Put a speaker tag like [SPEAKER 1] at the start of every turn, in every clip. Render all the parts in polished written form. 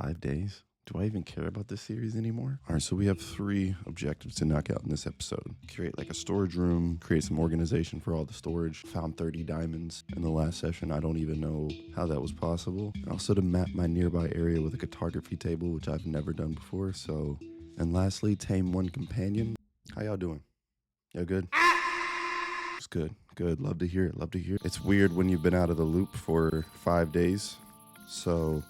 [SPEAKER 1] 5 days? Do I even care about this series anymore? All right, so we have 3 objectives to knock out in this episode. Create like a storage room, create some organization for all the storage. Found 30 diamonds in the last session. I don't even know how that was possible. And also to map my nearby area with a cartography table, which I've never done before. So, and lastly, tame 1 companion. How y'all doing? Y'all good? It's good. Good. Love to hear it. Love to hear it. It's weird when you've been out of the loop for 5 days. So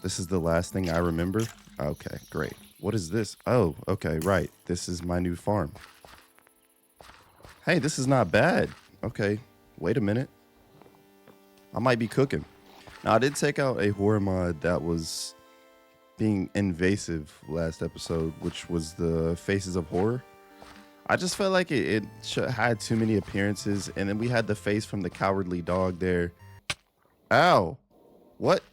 [SPEAKER 1] this is the last thing I remember. Okay, great. What is this? Oh, okay, right. This is my new farm. Hey, this is not bad. Okay, wait a minute. I might be cooking. Now, I did take out a horror mod that was being invasive last episode, which was the Faces of Horror. I just felt like it had too many appearances, and then we had the face from the cowardly dog there. Ow. What?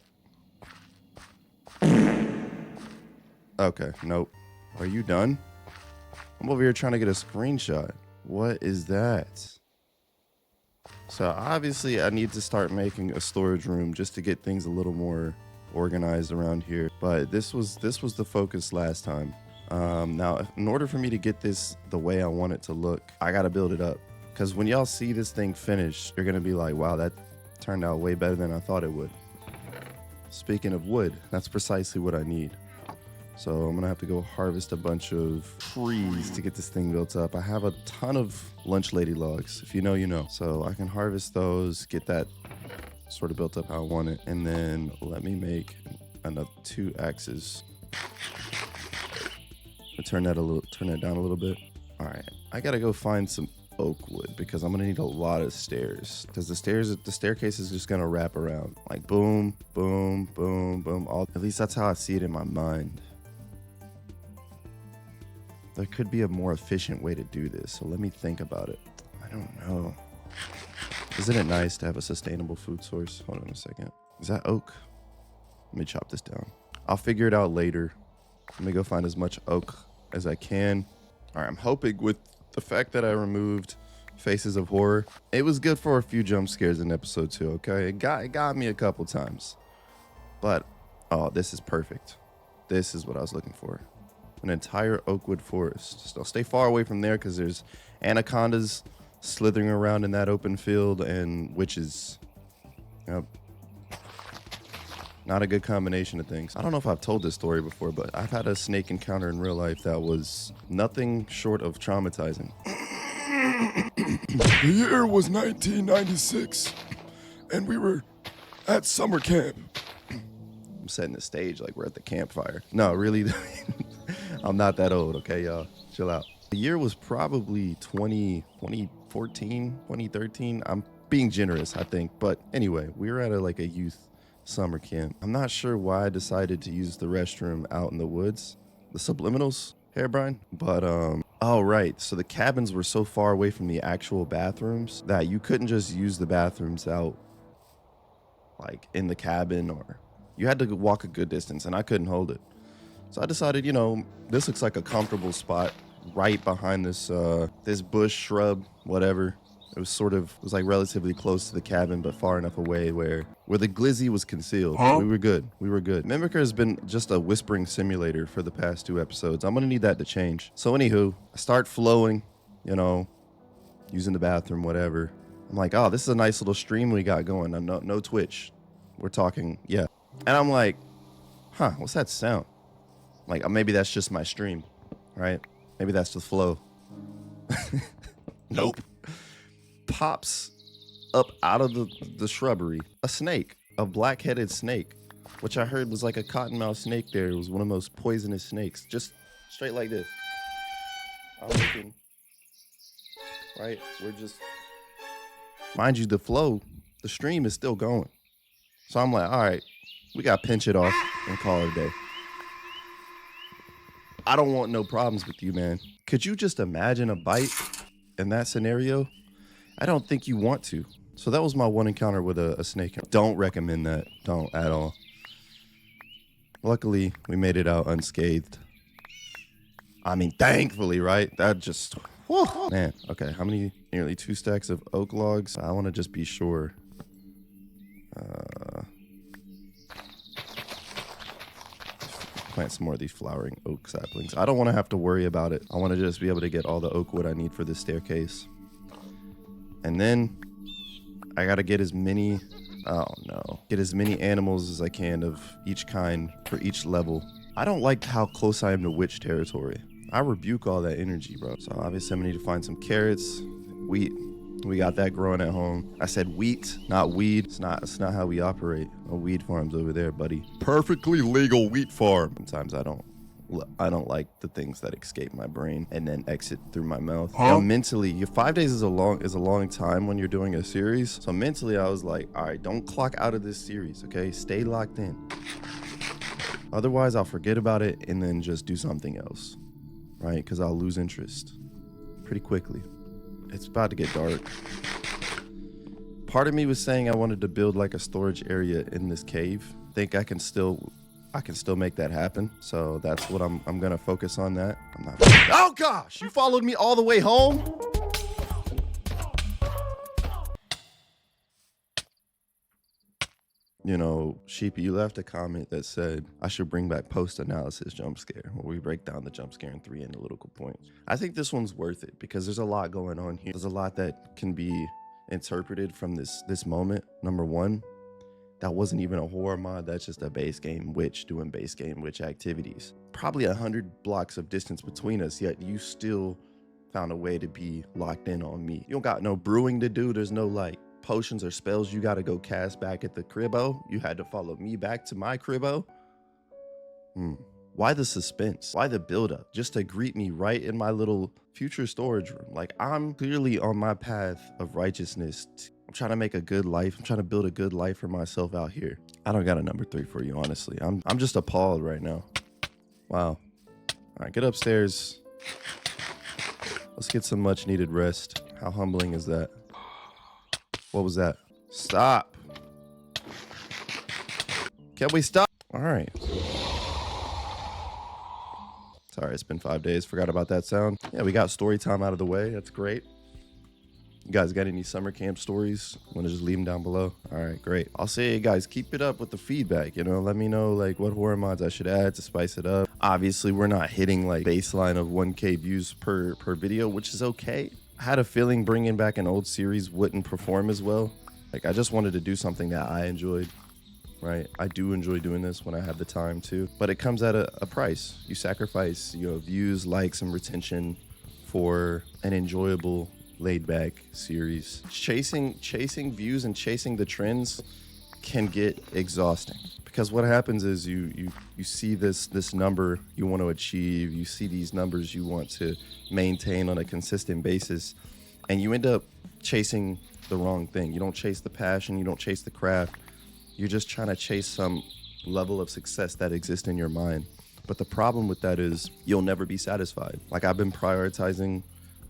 [SPEAKER 1] Okay, nope. Are you done? I'm over here trying to get a screenshot. What is that? So obviously I need to start making a storage room just to get things a little more organized around here. But this was the focus last time. Now, in order for me to get this the way I want it to look, I gotta build it up. Because when y'all see this thing finished, you're gonna be like, wow, that turned out way better than I thought it would. Speaking of wood, that's precisely what I need. So I'm gonna have to go harvest a bunch of trees to get this thing built up. I have a ton of lunch lady logs. If you know, you know. So I can harvest those, get that sort of built up how I want it. And then let me make another 2 axes. Turn that down a little bit. All right, I gotta go find some oak wood because I'm gonna need a lot of stairs, because the staircase is just gonna wrap around like boom, boom, boom, boom. At least that's how I see it in my mind. There could be a more efficient way to do this, so let me think about it. I don't know. Isn't it nice to have a sustainable food source? Hold on a second. Is that oak? Let me chop this down. I'll figure it out later. Let me go find as much oak as I can. All right, I'm hoping with the fact that I removed Faces of Horror, it was good for a few jump scares in episode 2, okay? It got me a couple times. But, oh, this is perfect. This is what I was looking for. An entire oakwood forest. So stay far away from there because there's anacondas slithering around in that open field and witches. Yep. Not a good combination of things. I don't know if I've told this story before, but I've had a snake encounter in real life that was nothing short of traumatizing. The year was 1996, and we were at summer camp. I'm setting the stage like we're at the campfire. No, really, I'm not that old, okay, y'all? Chill out. The year was probably 2014, 2013. I'm being generous, I think. But anyway, we were at a youth summer camp. I'm not sure why I decided to use the restroom out in the woods. The subliminals, Hairbrine. But oh right, so the cabins were so far away from the actual bathrooms that you couldn't just use the bathrooms out like in the cabin, or you had to walk a good distance, and I couldn't hold it. So I decided, this looks like a comfortable spot right behind this this bush, shrub, whatever. It was like relatively close to the cabin, but far enough away where the glizzy was concealed. Huh? We were good. Mimicker has been just a whispering simulator for the past 2 episodes. I'm gonna need that to change. So anywho, I start flowing, using the bathroom, whatever. I'm like, oh, this is a nice little stream we got going. No Twitch. We're talking, yeah. And I'm like, huh, what's that sound? Like, maybe that's just my stream, right? Maybe that's the flow. Nope. Pops up out of the shrubbery a snake, a black-headed snake, which I heard was like a cottonmouth snake there. It was one of the most poisonous snakes, just straight like this. I'm looking, right? We're just, mind you, the stream is still going. So I'm like, all right, we got to pinch it off and call it a day. I don't want no problems with you, man. Could you just imagine a bite in that scenario? I don't think you want to. So that was my one encounter with a snake. Don't recommend that. Don't at all. Luckily, we made it out unscathed. I mean, thankfully, right? That just, whew, man. Okay, how many? Nearly 2 stacks of oak logs. I want to just be sure. plant some more of these flowering oak saplings. I don't want to have to worry about it. I want to just be able to get all the oak wood I need for this staircase. And then I got to get as many, get as many animals as I can of each kind for each level. I don't like how close I am to witch territory. I rebuke all that energy, bro. So obviously I'm gonna need to find some carrots, wheat. We got that growing at home. I said wheat, not weed. It's not how we operate. No weed farms over there, buddy. Perfectly legal wheat farm. Sometimes I don't like the things that escape my brain and then exit through my mouth. Huh? Now, mentally, 5 days is a long time when you're doing a series. So mentally, I was like, all right, don't clock out of this series, okay? Stay locked in. Otherwise, I'll forget about it and then just do something else, right? Because I'll lose interest pretty quickly. It's about to get dark. Part of me was saying I wanted to build like a storage area in this cave. I think I can still make that happen. So that's what I'm gonna focus on that. Oh gosh, you followed me all the way home? You know, Sheepy, you left a comment that said I should bring back post-analysis jump scare, where we break down the jump scare in 3 analytical points. I think this one's worth it because there's a lot going on here. There's a lot that can be interpreted from this moment. Number one, that wasn't even a horror mod. That's just a base game witch doing base game witch activities. Probably 100 blocks of distance between us, yet you still found a way to be locked in on me. You don't got no brewing to do. There's no like potions or spells you got to go cast back at the cribbo. You had to follow me back to my cribbo. Why the suspense? Why the buildup? Just to greet me right in my little future storage room. Like, I'm clearly on my path of righteousness. I'm trying to make a good life. I'm trying to build a good life for myself out here. I don't got a number 3 for you, honestly. I'm just appalled right now. Wow. All right, get upstairs. Let's get some much needed rest. How humbling is that? What was that? Stop. Can we stop? All right. Sorry, it's been 5 days. Forgot about that sound. Yeah, we got story time out of the way. That's great. You guys got any summer camp stories? Want to just leave them down below? All right, great. I'll say, guys, keep it up with the feedback. You know, let me know like what horror mods I should add to spice it up. Obviously, we're not hitting like baseline of 1K views per video, which is okay. I had a feeling bringing back an old series wouldn't perform as well. Like, I just wanted to do something that I enjoyed, right? I do enjoy doing this when I have the time to, but it comes at a price. You sacrifice, you know, views, likes, and retention for an enjoyable, laid-back series. Chasing views and chasing the trends can get exhausting, because what happens is you see this number you want to achieve, you see these numbers you want to maintain on a consistent basis, and you end up chasing the wrong thing. You don't chase the passion, you don't chase the craft. You're just trying to chase some level of success that exists in your mind. But the problem with that is you'll never be satisfied. Like, I've been prioritizing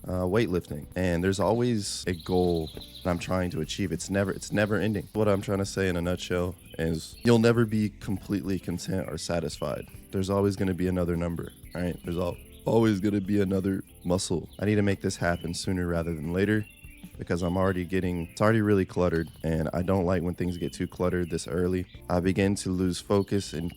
[SPEAKER 1] weightlifting, and there's always a goal that I'm trying to achieve. It's never ending. What I'm trying to say in a nutshell is you'll never be completely content or satisfied. There's always going to be another number, right? There's always going to be another muscle. I need to make this happen sooner rather than later, because it's already really cluttered, and I don't like when things get too cluttered this early. I begin to lose focus and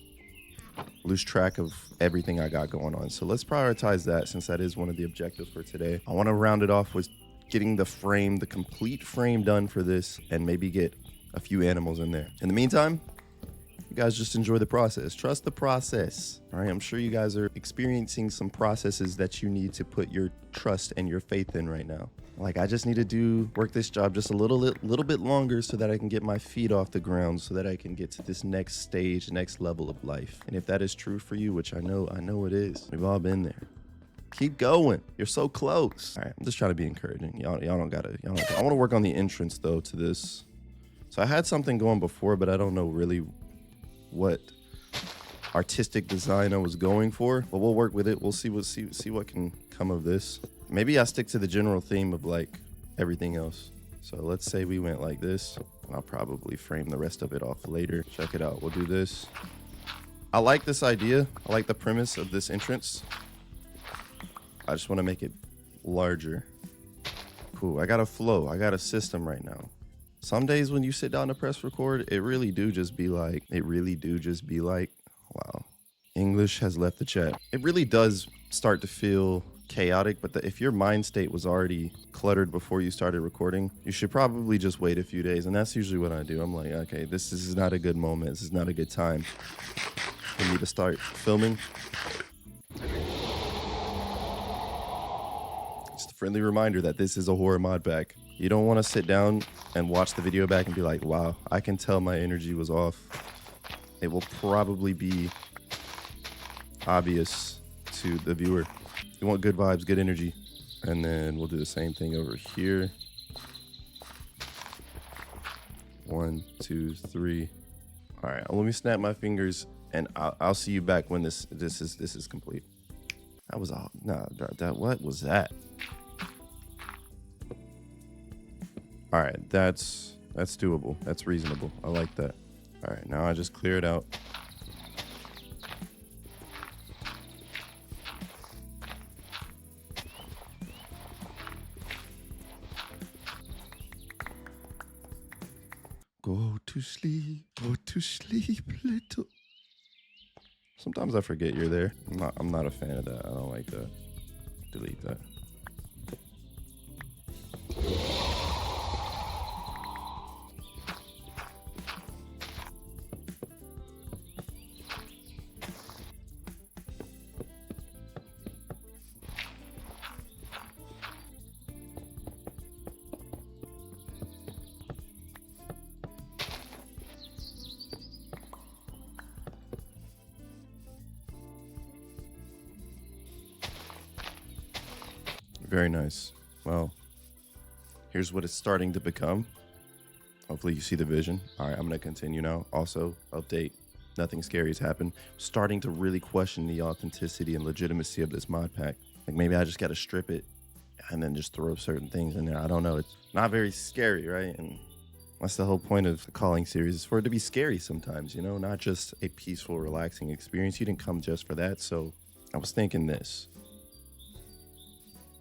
[SPEAKER 1] lose track of everything I got going on. So let's prioritize that, since that is one of the objectives for today. I want to round it off with getting the complete frame done for this, and maybe get a few animals in there. In the meantime, you guys just enjoy the process. Trust the process. All right, I'm sure you guys are experiencing some processes that you need to put your trust and your faith in right now. Like, I just need to work this job just a little bit longer so that I can get my feet off the ground, so that I can get to this next stage, next level of life. And if that is true for you, which I know it is, we've all been there. Keep going. You're so close. All right, I'm just trying to be encouraging. Y'all don't gotta. I want to work on the entrance though to this. So I had something going before, but I don't know really what artistic design I was going for. But we'll work with it. We'll see what can come of this. Maybe I stick to the general theme of like everything else. So let's say we went like this. I'll probably frame the rest of it off later. Check it out. We'll do this. I like this idea. I like the premise of this entrance. I just want to make it larger. Cool. I got a flow. I got a system right now. Some days when you sit down to press record, it really do just be like, wow, English has left the chat. It really does start to feel chaotic, but if your mind state was already cluttered before you started recording, you should probably just wait a few days. And that's usually what I do. I'm like, okay, this is not a good moment. This is not a good time for me to start filming. Just a friendly reminder that this is a horror mod pack. You don't want to sit down and watch the video back and be like, wow, I can tell my energy was off. It will probably be obvious to the viewer. You want good vibes, good energy. And then we'll do the same thing over here. 1, 2, 3. All right, let me snap my fingers and I'll see you back when this is complete. That was all. No, what was that? All right, that's doable. That's reasonable. I like that. All right, now I just clear it out. Go to sleep, little. Sometimes I forget you're there. I'm not a fan of that. I don't like that. Delete that. Very nice. Well, here's what it's starting to become. Hopefully you see the vision. All right, I'm going to continue now. Also, update. Nothing scary has happened. Starting to really question the authenticity and legitimacy of this mod pack. Like maybe I just got to strip it and then just throw certain things in there. I don't know. It's not very scary, right? And that's the whole point of the calling series, is for it to be scary sometimes, you know, not just a peaceful, relaxing experience. You didn't come just for that. So I was thinking this.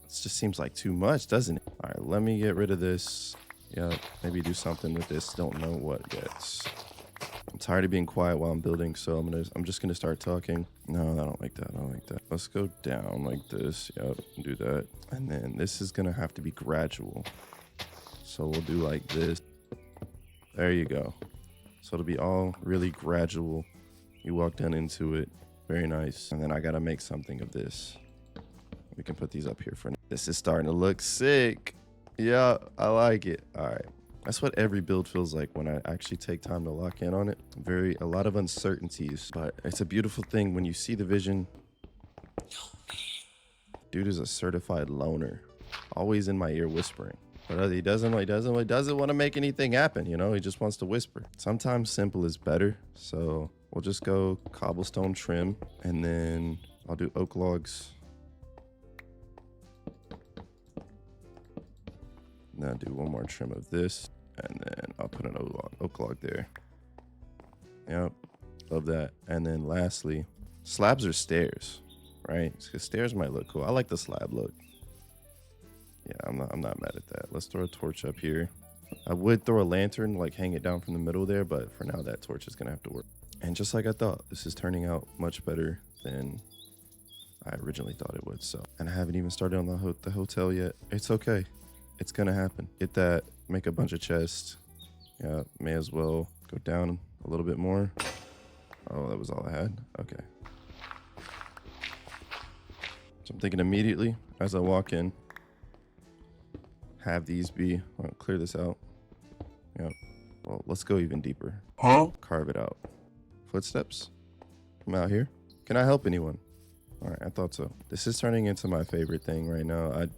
[SPEAKER 1] It just seems like too much, doesn't it? All right, let me get rid of this. Yeah, maybe do something with this. Don't know what yet. I'm tired of being quiet while I'm building, so I'm just gonna start talking. No, I don't like that. I don't like that. Let's go down like this. Yep, do that. And then this is gonna have to be gradual. So we'll do like this. There you go. So it'll be all really gradual. You walk down into it. Very nice. And then I gotta make something of this. We can put these up here for now. This is starting to look sick. Yeah, I like it. All right. That's what every build feels like when I actually take time to lock in on it. A lot of uncertainties, but it's a beautiful thing when you see the vision. Dude is a certified loner. Always in my ear whispering. But he doesn't want to make anything happen, you know? He just wants to whisper. Sometimes simple is better. So we'll just go cobblestone trim, and then I'll do oak logs. Now do one more trim of this, and then I'll put an oak log there. Yep, love that. And then lastly, slabs or stairs, right? Because stairs might look cool. I like the slab look. Yeah, I'm not mad at that. Let's throw a torch up here. I would throw a lantern, like hang it down from the middle there, but for now that torch is gonna have to work. And just like I thought, this is turning out much better than I originally thought it would. So, and I haven't even started on the hotel yet. It's okay. It's gonna happen. Get that, make a bunch of chests. Yeah, may as well go down a little bit more. Oh, that was all I had. Okay. So I'm thinking immediately as I walk in, have these be, well, clear this out. Yep. Well, let's go even deeper. Huh? Carve it out. Footsteps. Come out here. Can I help anyone? All right, I thought so. This is turning into my favorite thing right now.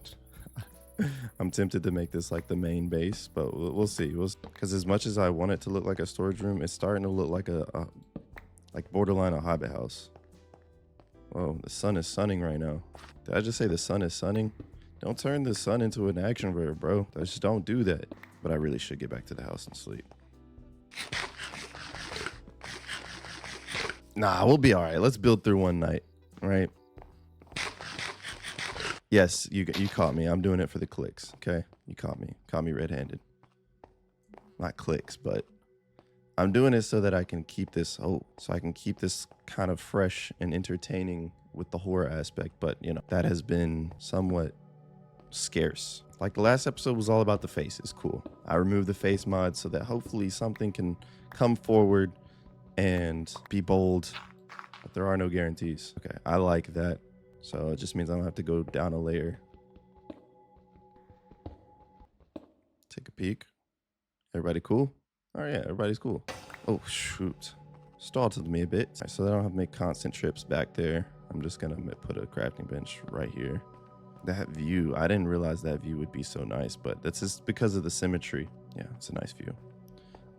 [SPEAKER 1] I'm tempted to make this like the main base, but we'll see. Because as much as I want it to look like a storage room, it's starting to look like like borderline a hobbit house. Whoa, the sun is sunning right now. Did I just say the sun is sunning? Don't turn the sun into an action verb, bro. Just don't do that. But I really should get back to the house and sleep. Nah, we'll be all right. Let's build through one night, all right? Yes, you caught me. I'm doing it for the clicks, okay? You caught me. Caught me red-handed. Not clicks, but I'm doing it so that I can keep this, so I can keep this kind of fresh and entertaining with the horror aspect. But, you know, that has been somewhat scarce. Like the last episode was all about the faces. Cool. I removed the face mod so that hopefully something can come forward and be bold. But there are no guarantees. Okay, I like that. So it just means I don't have to go down a layer. Take a peek. Everybody cool? Oh yeah, everybody's cool. Oh shoot. Startled me a bit. Right, so I don't have to make constant trips back there. I'm just gonna put a crafting bench right here. That view, I didn't realize that view would be so nice, but that's just because of the symmetry. Yeah, it's a nice view.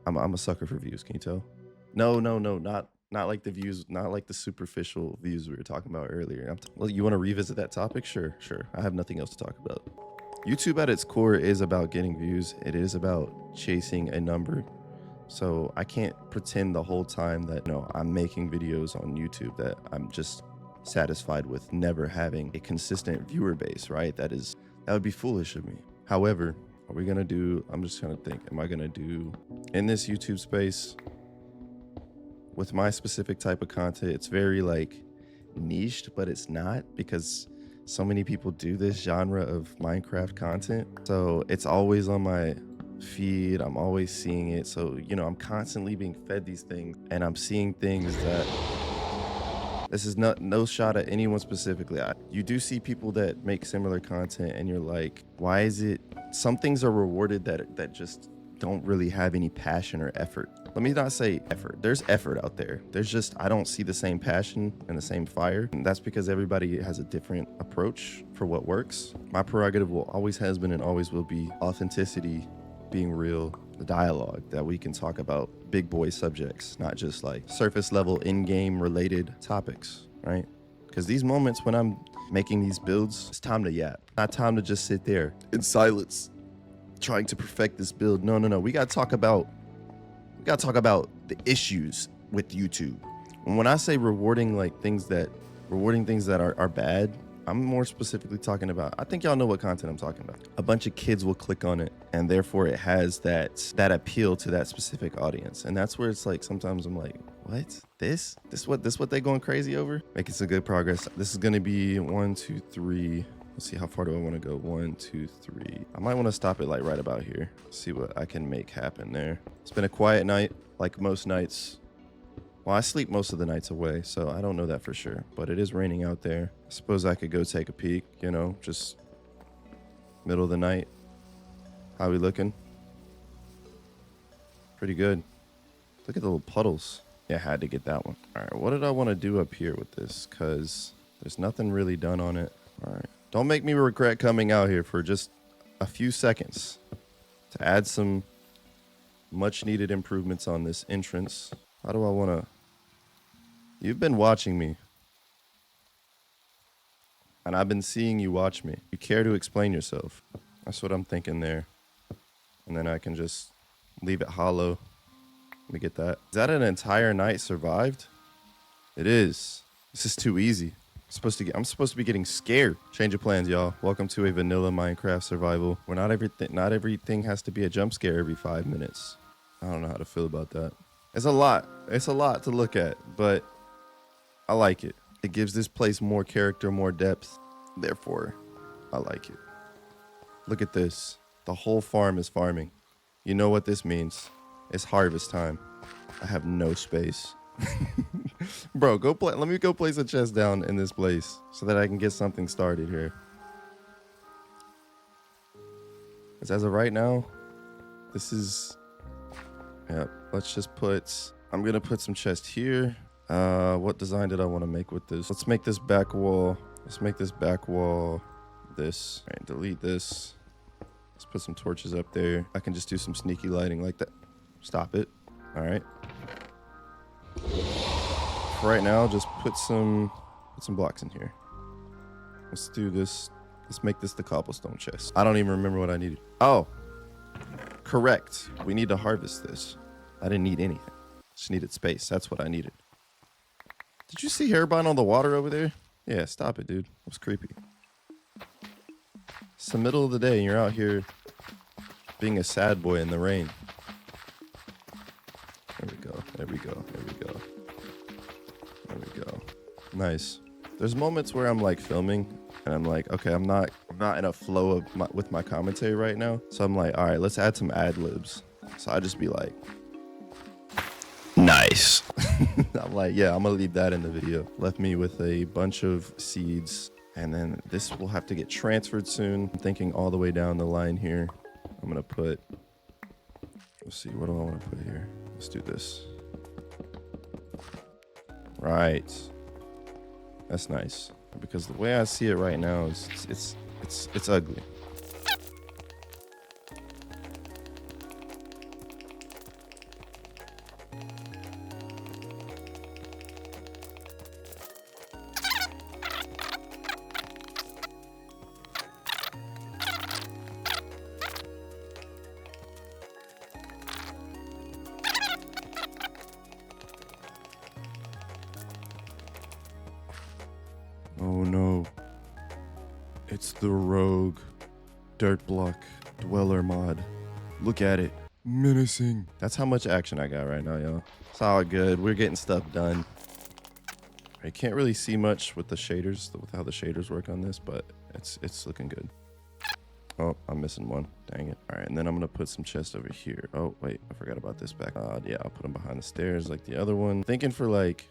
[SPEAKER 1] I'm a sucker for views, can you tell? No, not like the views, not like the superficial views we were talking about earlier. Well, you want to revisit that topic? Sure. I have nothing else to talk about. YouTube at its core is about getting views. It is about chasing a number. So I can't pretend the whole time that, you know, I'm making videos on YouTube that I'm just satisfied with never having a consistent viewer base, right? That would be foolish of me. However, are we gonna do, I'm just trying to think, am I gonna do in this YouTube space with my specific type of content? It's very like niched, but it's not, because so many people do this genre of Minecraft content. So it's always on my feed. I'm always seeing it. So, you know, I'm constantly being fed these things, and I'm seeing things that, this is no shot at anyone specifically. You do see people that make similar content and you're like, why is it, some things are rewarded that just don't really have any passion or effort. Let me not say effort. There's effort out there. There's just, I don't see the same passion and the same fire. And that's because everybody has a different approach for what works. My prerogative always has been and always will be authenticity, being real, the dialogue, that we can talk about big boy subjects, not just like surface level in-game related topics, right? Because these moments when I'm making these builds, it's time to yap. Not time to just sit there in silence trying to perfect this build. No. We gotta talk about the issues with YouTube. And when I say rewarding things that are bad, I'm more specifically talking about, I think y'all know what content I'm talking about. A bunch of kids will click on it, and therefore it has that appeal to that specific audience. And that's where it's like, sometimes I'm like, what? This what they going crazy over? Making some good progress. This is gonna be 1, 2, 3. Let's see, how far do I want to go? 1, 2, 3. I might want to stop it like right about here. See what I can make happen there. It's been a quiet night, like most nights. Well, I sleep most of the nights away, so I don't know that for sure. But it is raining out there. I suppose I could go take a peek, you know, just middle of the night. How we looking? Pretty good. Look at the little puddles. Yeah, I had to get that one. All right, what did I want to do up here with this? Because there's nothing really done on it. All right. Don't make me regret coming out here for just a few seconds to add some much needed improvements on this entrance. How do I want to... You've been watching me, and I've been seeing you watch me. You care to explain yourself. That's what I'm thinking there. And then I can just leave it hollow. Let me get that. Is that an entire night survived? It is. This is too easy. I'm supposed to be getting scared. Change of plans, y'all. Welcome to a vanilla Minecraft survival where not everything has to be a jump scare every 5 minutes. I don't know how to feel about that. It's a lot to look at, but I like it. It gives this place more character, more depth. Therefore, I like it. Look at this. The whole farm is farming. You know what this means. It's harvest time. I have no space. Bro, let me go place a chest down in this place so that I can get something started here. Because as of right now, this is... Yeah, let's just I'm going to put some chest here. What design did I want to make with this? Let's make this back wall. This. All right, delete this. Let's put some torches up there. I can just do some sneaky lighting like that. Stop it. All right. For right now, just put some blocks in here. Let's do this. Let's make this the cobblestone chest. I don't even remember what I needed. Oh, correct. We need to harvest this. I didn't need anything. Just needed space. That's what I needed. Did you see Hairbine on the water over there? Yeah, stop it, dude. It was creepy. It's the middle of the day and you're out here being a sad boy in the rain. There we go. There we go. There we go. Nice. There's moments where I'm like filming and I'm like, okay, I'm not in a flow of with my commentary right now. So I'm like, all right, let's add some ad libs. So I just be like, nice. I'm like, yeah, I'm gonna leave that in the video. Left me with a bunch of seeds, and then this will have to get transferred soon. I'm thinking all the way down the line here. I'm gonna put, let's see, what do I want to put here? Let's do this. Right. That's nice. Because the way I see it right now is it's ugly. Oh no. It's the rogue dirt block dweller mod. Look at it. Menacing. That's how much action I got right now, y'all. It's all good. We're getting stuff done. I can't really see much with the shaders, with how the shaders work on this, but it's looking good. Oh, I'm missing one. Dang it. All right, and then I'm going to put some chests over here. Oh, wait, I forgot about this back. Yeah, I'll put them behind the stairs like the other one. Thinking for like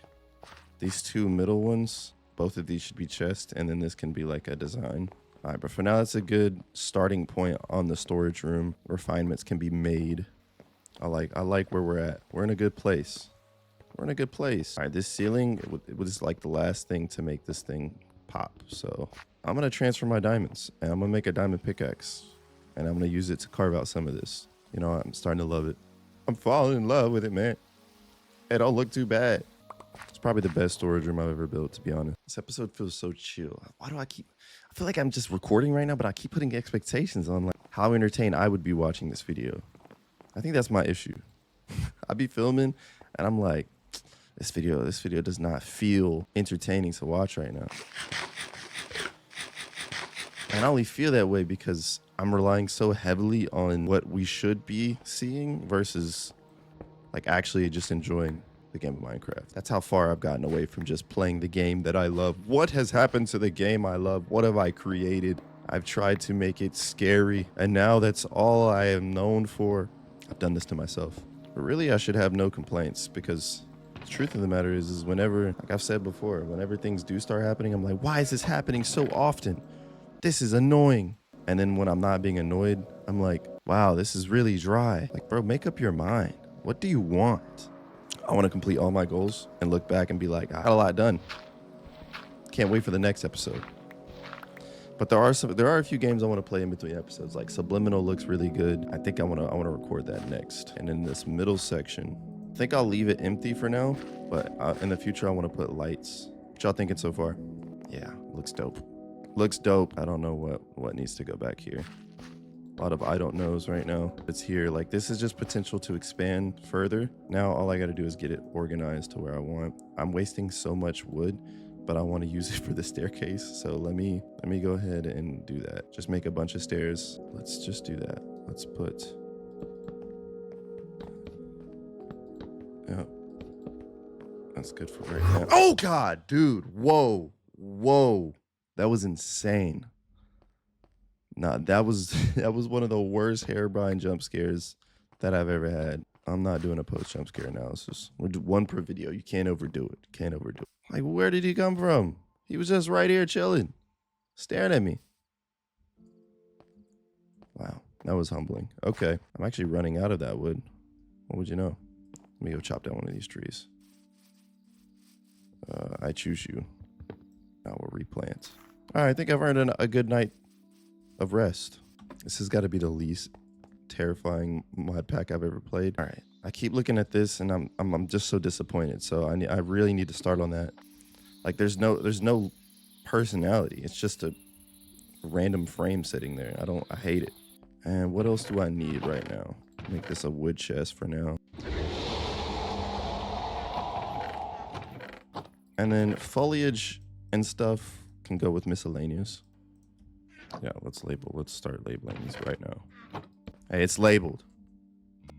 [SPEAKER 1] these two middle ones. Both of these should be chests, and then this can be like a design. All right, but for now, that's a good starting point on the storage room. Refinements can be made. I like where we're at. We're in a good place. We're in a good place. All right, this ceiling, it was like the last thing to make this thing pop. So I'm gonna transfer my diamonds, and I'm gonna make a diamond pickaxe, and I'm gonna use it to carve out some of this. You know, I'm starting to love it. I'm falling in love with it, man. It don't look too bad. It's probably the best storage room I've ever built, to be honest. This episode feels so chill. Why do I feel like I'm just recording right now, but I keep putting expectations on like how entertained I would be watching this video. I think that's my issue. I be filming and I'm like, this video does not feel entertaining to watch right now. And I only feel that way because I'm relying so heavily on what we should be seeing versus like actually just enjoying the game of Minecraft. That's how far I've gotten away from just playing the game that I love. What has happened to the game I love? What have I created? I've tried to make it scary, and now that's all I am known for. I've done this to myself. But really, I should have no complaints, because the truth of the matter is whenever, like I've said before, whenever things do start happening, I'm like, why is this happening so often? This is annoying. And then when I'm not being annoyed, I'm like, wow, this is really dry. Like, bro, make up your mind. What do you want? I want to complete all my goals and look back and be like, I got a lot done. Can't wait for the next episode. But there are a few games I want to play in between episodes. Like Subliminal looks really good. I think I want to record that next. And in this middle section, I think I'll leave it empty for now. But in the future, I want to put lights. What y'all thinking so far? Yeah, looks dope. Looks dope. I don't know what needs to go back here. A lot of I don't knows right now. It's here. Like, this is just potential to expand further. Now all I got to do is get it organized to where I want. I'm wasting so much wood, but I want to use it for the staircase. So let me go ahead and do that. Just make a bunch of stairs. Let's just do that. Let's put, yeah, that's good for right now. Oh God, dude. Whoa. That was insane. Nah, that was one of the worst Herobrine jump scares that I've ever had. I'm not doing a post jump scare analysis. We'll do one per video. You can't overdo it. Can't overdo it. Like, where did he come from? He was just right here chilling, staring at me. Wow, that was humbling. Okay, I'm actually running out of that wood. What would you know? Let me go chop down one of these trees. I choose you. I will replant. All right, I think I've earned a good night of rest. This has got to be the least terrifying mod pack I've ever played. All right, I keep looking at this and I'm just so disappointed. So I really need to start on that. Like, there's no personality. It's just a random frame sitting there. I hate it. And what else do I need right now? Make this a wood chest for now. And then foliage and stuff can go with miscellaneous. Yeah, let's start labeling these right now. Hey, it's labeled.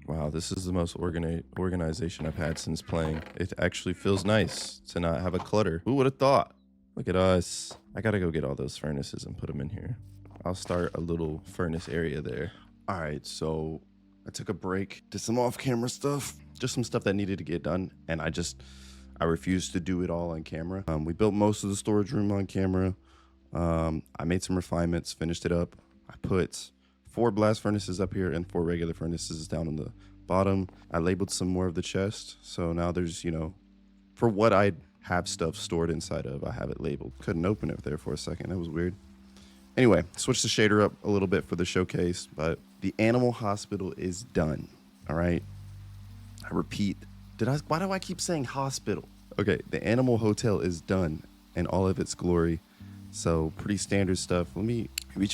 [SPEAKER 1] Wow, this is the most organization I've had since playing. It actually feels nice to not have a clutter. Who would have thought? Look at us. I gotta go get all those furnaces and put them in here. I'll start a little furnace area there. All right, so I took a break, did some off-camera stuff, just some stuff that needed to get done, and I refused to do it all on camera. We built most of the storage room on camera. I made some refinements, finished it up. I put 4 blast furnaces up here and 4 regular furnaces down on the bottom. I labeled some more of the chest, so now there's, you know, for what I have stuff stored inside of, I have it labeled. Couldn't open it there for a second. That was weird. Anyway, switch the shader up a little bit for the showcase, but the animal hospital is done. All right. I repeat, why do I keep saying hospital? Okay, the animal hotel is done in all of its glory. So pretty standard stuff. You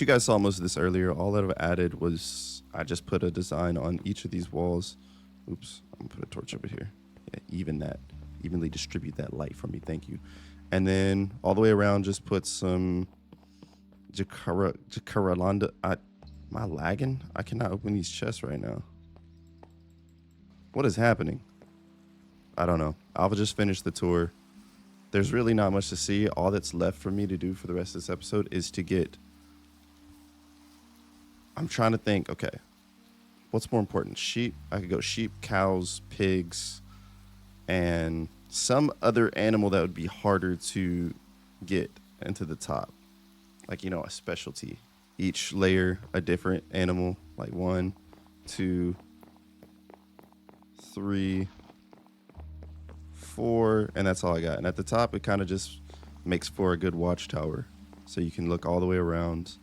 [SPEAKER 1] guys saw most of this earlier. All that I've added was I just put a design on each of these walls. Oops, I'm gonna put a torch over here. Yeah, evenly distribute that light for me. Thank you. And then all the way around, just put some Jacaranda. Am I lagging? I cannot open these chests right now. What is happening? I don't know. I'll just finish the tour. There's really not much to see. All that's left for me to do for the rest of this episode is to get... I'm trying to think, okay, what's more important? Sheep? I could go sheep, cows, pigs, and some other animal that would be harder to get into the top. Like, you know, a specialty. Each layer, a different animal. Like 1, 2, 3, 4, and that's all I got. And at the top, it kind of just makes for a good watchtower. So you can look all the way around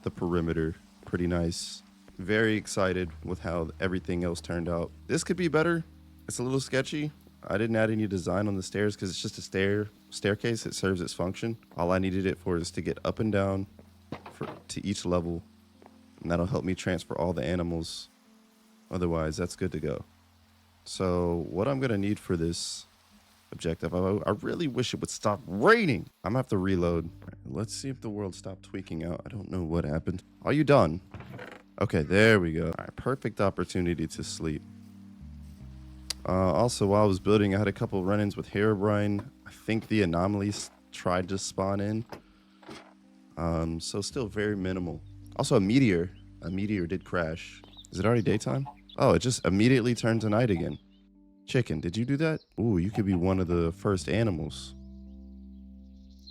[SPEAKER 1] the perimeter. Pretty nice. Very excited with how everything else turned out. This could be better. It's a little sketchy. I didn't add any design on the stairs because it's just a staircase. It serves its function. All I needed it for is to get up and down to each level, and that'll help me transfer all the animals. Otherwise, that's good to go. So what I'm gonna need for this objective, I really wish it would stop raining. I'm gonna have to reload. Right, let's see if the world stopped tweaking out. I don't know what happened. Are you done? Okay, there we go. All right, perfect opportunity to sleep. Also, while I was building, I had a couple run-ins with Herobrine. I think the anomalies tried to spawn in. So still very minimal. Also, a meteor did crash. Is it already daytime? Oh, it just immediately turned to night again. Chicken, did you do that? Ooh, you could be one of the first animals.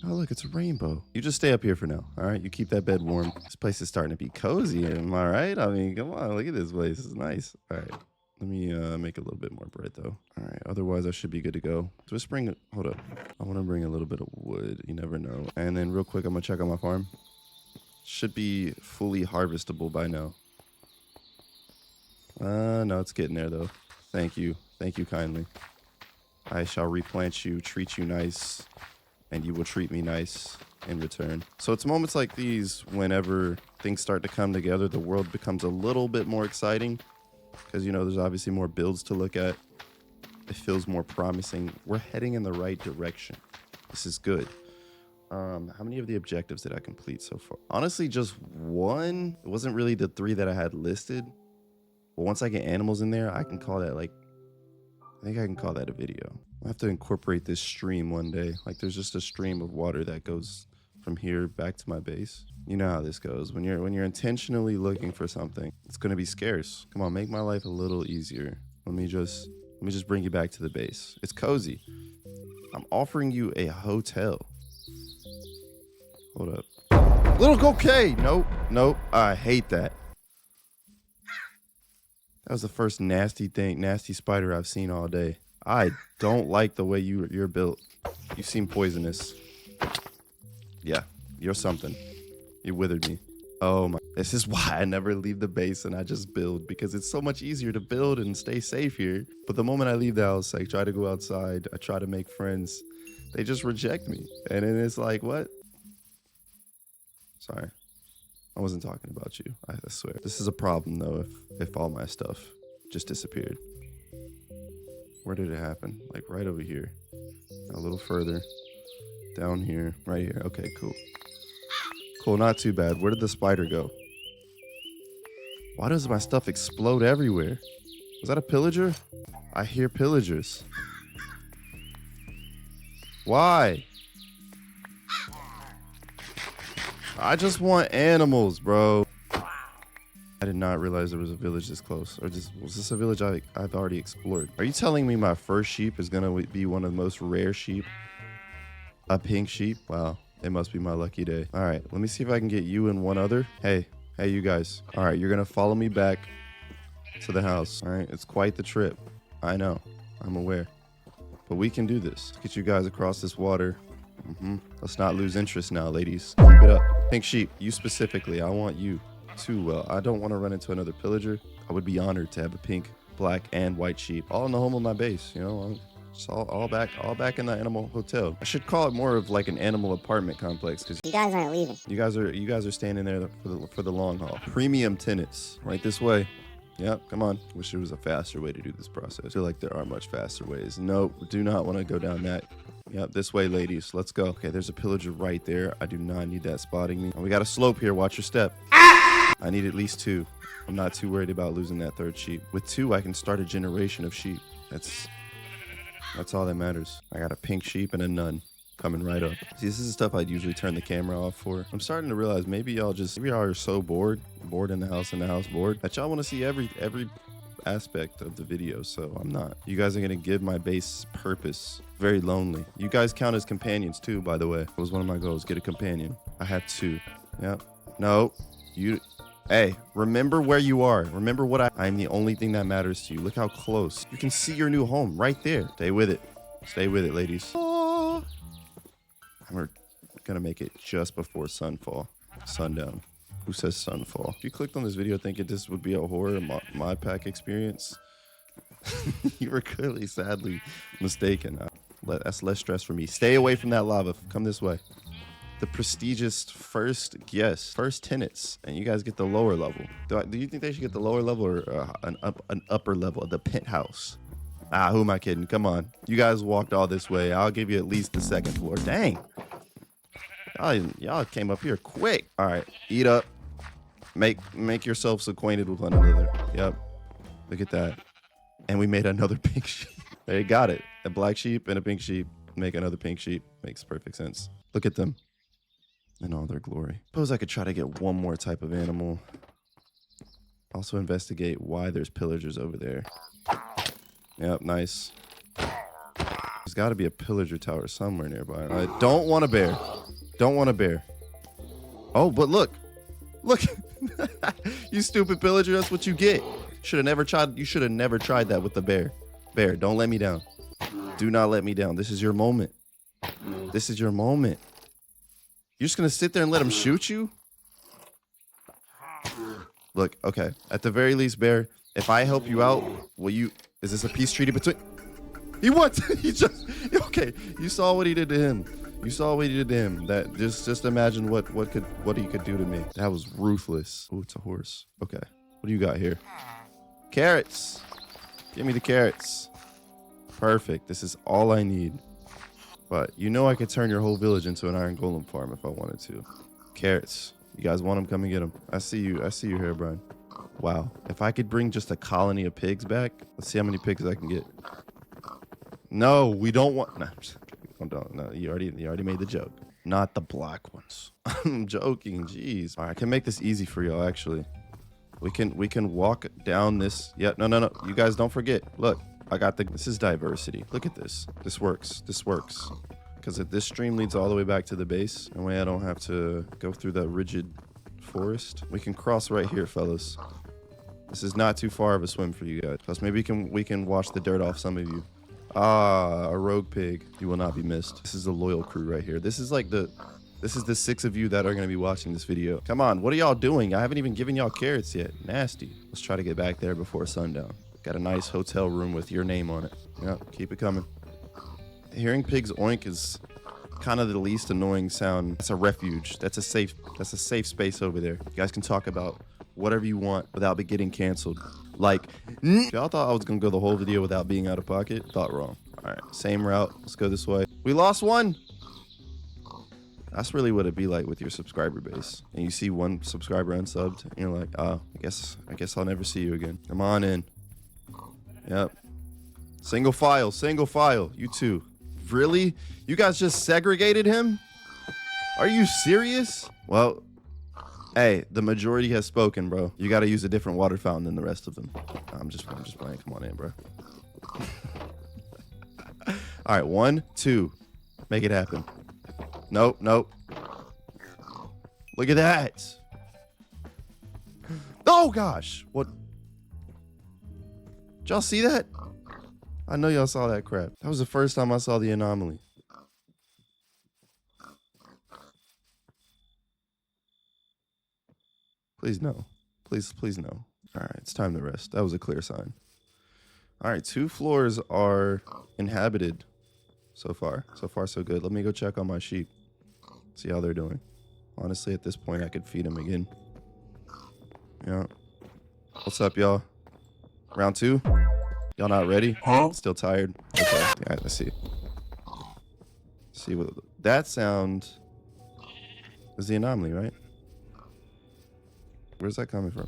[SPEAKER 1] Oh, look, it's a rainbow. You just stay up here for now, all right? You keep that bed warm. This place is starting to be cozy, am I right? I mean, come on, look at this place. It's nice. All right, let me make a little bit more bread, though. All right, otherwise I should be good to go. So let's bring, hold up. I want to bring a little bit of wood. You never know. And then real quick, I'm going to check on my farm. Should be fully harvestable by now. No, it's getting there, though. Thank you. Thank you kindly. I shall replant you, treat you nice, and you will treat me nice in return. So it's moments like these, whenever things start to come together, the world becomes a little bit more exciting. Because, you know, there's obviously more builds to look at. It feels more promising. We're heading in the right direction. This is good. How many of the objectives did I complete so far? Honestly, just 1. It wasn't really the 3 that I had listed. But once I get animals in there, I can call that I think I can call that a video. I'll have to incorporate this stream one day. Like there's just a stream of water that goes from here back to my base. You know how this goes. When you're intentionally looking for something, it's gonna be scarce. Come on, make my life a little easier. Let me just bring you back to the base. It's cozy. I'm offering you a hotel. Hold up. Little okay. Nope. I hate that. That was the first nasty spider I've seen all day. I don't like the way you're built. You seem poisonous. Yeah, you're something. You withered me. Oh my. This is why I never leave the base and I just build, because it's so much easier to build and stay safe here. But the moment I leave the house, I try to go outside, I try to make friends, they just reject me. And then it's like, what? Sorry. I wasn't talking about you, I swear. This is a problem though if all my stuff just disappeared. Where did it happen? Like right over here. A little further. Down here. Right here. Okay, cool. Cool, not too bad. Where did the spider go? Why does my stuff explode everywhere? Is that a pillager? I hear pillagers. Why? I just want animals, bro. I did not realize there was a village this close. Or just was this a village I've already explored? Are you telling me my first sheep is gonna be one of the most rare sheep? A pink sheep? Wow, it must be my lucky day. All right, let me see if I can get you and one other. Hey, you guys. All right, you're gonna follow me back to the house. All right, it's quite the trip. I know, I'm aware, but we can do this. Let's get you guys across this water. Let's not lose interest now, ladies. Keep it up. Pink sheep, you specifically. I want you too. Well, I don't want to run into another pillager. I would be honored to have a pink, black, and white sheep all in the home of my base. You know, it's all back in the animal hotel. I should call it more of like an animal apartment complex because
[SPEAKER 2] you guys aren't leaving.
[SPEAKER 1] You guys are staying in there for the long haul. Premium tenants, right this way. Yep, come on. Wish there was a faster way to do this process. I feel like there are much faster ways. Nope, do not want to go down that. Yep, this way, ladies. Let's go. Okay, there's a pillager right there. I do not need that spotting me. And we got a slope here. Watch your step. I need at least 2. I'm not too worried about losing that 3rd sheep. With 2, I can start a generation of sheep. That's all that matters. I got a pink sheep and a nun coming right up. See, this is stuff I'd usually turn the camera off for. I'm starting to realize maybe y'all are so bored in the house bored, that y'all want to see every aspect of the video. So I'm not. You guys are going to give my base purpose. Very lonely. You guys count as companions too, by the way. It was one of my goals, get a companion. I had 2. Yep. No, hey, remember where you are. Remember what I'm the only thing that matters to you. Look how close. You can see your new home right there. Stay with it. Stay with it, ladies. Oh. We're gonna make it just before sundown. Who says sunfall? If you clicked on this video thinking this would be a horror mod pack experience, you were clearly sadly mistaken. That's less stress for me. Stay away from that lava. Come this way. The prestigious first tenants, and you guys get the lower level. Do you think they should get the lower level or an upper level, the penthouse? Who am I kidding? Come on, you guys walked all this way. I'll give you at least the 2nd floor. Dang, y'all came up here quick. All right, eat up. Make yourselves acquainted with one another. Yep, look at that. And we made another pink sheep. There, you got it. A black sheep and a pink sheep make another pink sheep. Makes perfect sense. Look at them in all their glory. Suppose I could try to get one more type of animal. Also investigate why there's pillagers over there. Yep, nice. There's got to be a pillager tower somewhere nearby. I don't want a bear. Don't want a bear. Oh, but look. You stupid pillager, that's what you get. Should have never tried. You should have never tried that with the bear. Bear, don't let me down. Do not let me down. This is your moment. This is your moment. You're just gonna sit there and let him shoot you? Look, okay. At the very least, bear, if I help you out, is this a peace treaty between? Okay. You saw what he did to him. That just imagine what he could do to me. That was ruthless. Oh, it's a horse. Okay. What do you got here? Carrots. Give me the carrots. Perfect. This is all I need. But you know I could turn your whole village into an iron golem farm if I wanted to. Carrots. You guys want them? Come and get them. I see you here, Brian. Wow. If I could bring just a colony of pigs back, let's see how many pigs I can get. No, we don't want. No, you already made the joke. Not the black ones. I'm joking. Jeez. All right, I can make this easy for y'all. Actually, we can walk down this. Yeah. No. You guys don't forget. Look, I got this is diversity. Look at this. This works. Because this stream leads all the way back to the base. That way I don't have to go through that rigid forest. We can cross right here, fellas. This is not too far of a swim for you guys. Plus, maybe we can wash the dirt off some of you. A rogue pig. You will not be missed. This is the loyal crew right here. This is the 6 of you that are going to be watching this video. Come on, what are y'all doing? I haven't even given y'all carrots yet. Nasty. Let's try to get back there before sundown. Got a nice hotel room with your name on it. Yep, keep it coming. Hearing pigs oink is kind of the least annoying sound. That's a refuge. That's a safe space over there. You guys can talk about whatever you want without getting canceled. Like, y'all thought I was gonna go the whole video without being out of pocket? Thought wrong. All right, same route. Let's go this way. We lost one. That's really what it'd be like with your subscriber base. And you see one subscriber unsubbed, and you're like, oh, I guess I'll never see you again. Come on in. Yep. Single file, single file. You two. Really? You guys just segregated him? Are you serious? Well, hey, the majority has spoken, bro. You got to use a different water fountain than the rest of them. I'm just playing. Come on in, bro. All right, 1, 2. Make it happen. Nope, nope. Look at that. Oh, gosh. What? Did y'all see that? I know y'all saw that crap. That was the first time I saw the anomaly. Please no. Please no. All right, it's time to rest. That was a clear sign. All right, 2 floors are inhabited so far. So far, so good. Let me go check on my sheep. See how they're doing. Honestly, at this point, I could feed them again. Yeah. What's up, y'all? Round 2? Y'all not ready? Huh? Still tired? Okay. Yeah, let's see. See what that sound is the anomaly, right? Where's that coming from?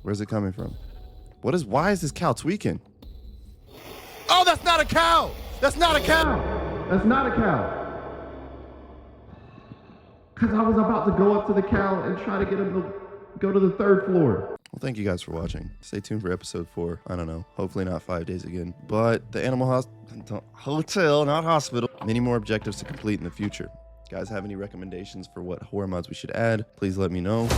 [SPEAKER 1] Where's it coming from? Why is this cow tweaking? Oh, that's not a cow! That's not a cow! That's not a cow! Because I was about to go up to the cow and try to get him to go to the 3rd floor. Well, thank you guys for watching. Stay tuned for episode 4. I don't know. Hopefully not 5 days again. But the animal hotel, not hospital. Many more objectives to complete in the future. Guys have any recommendations for what horror mods we should add? Please let me know.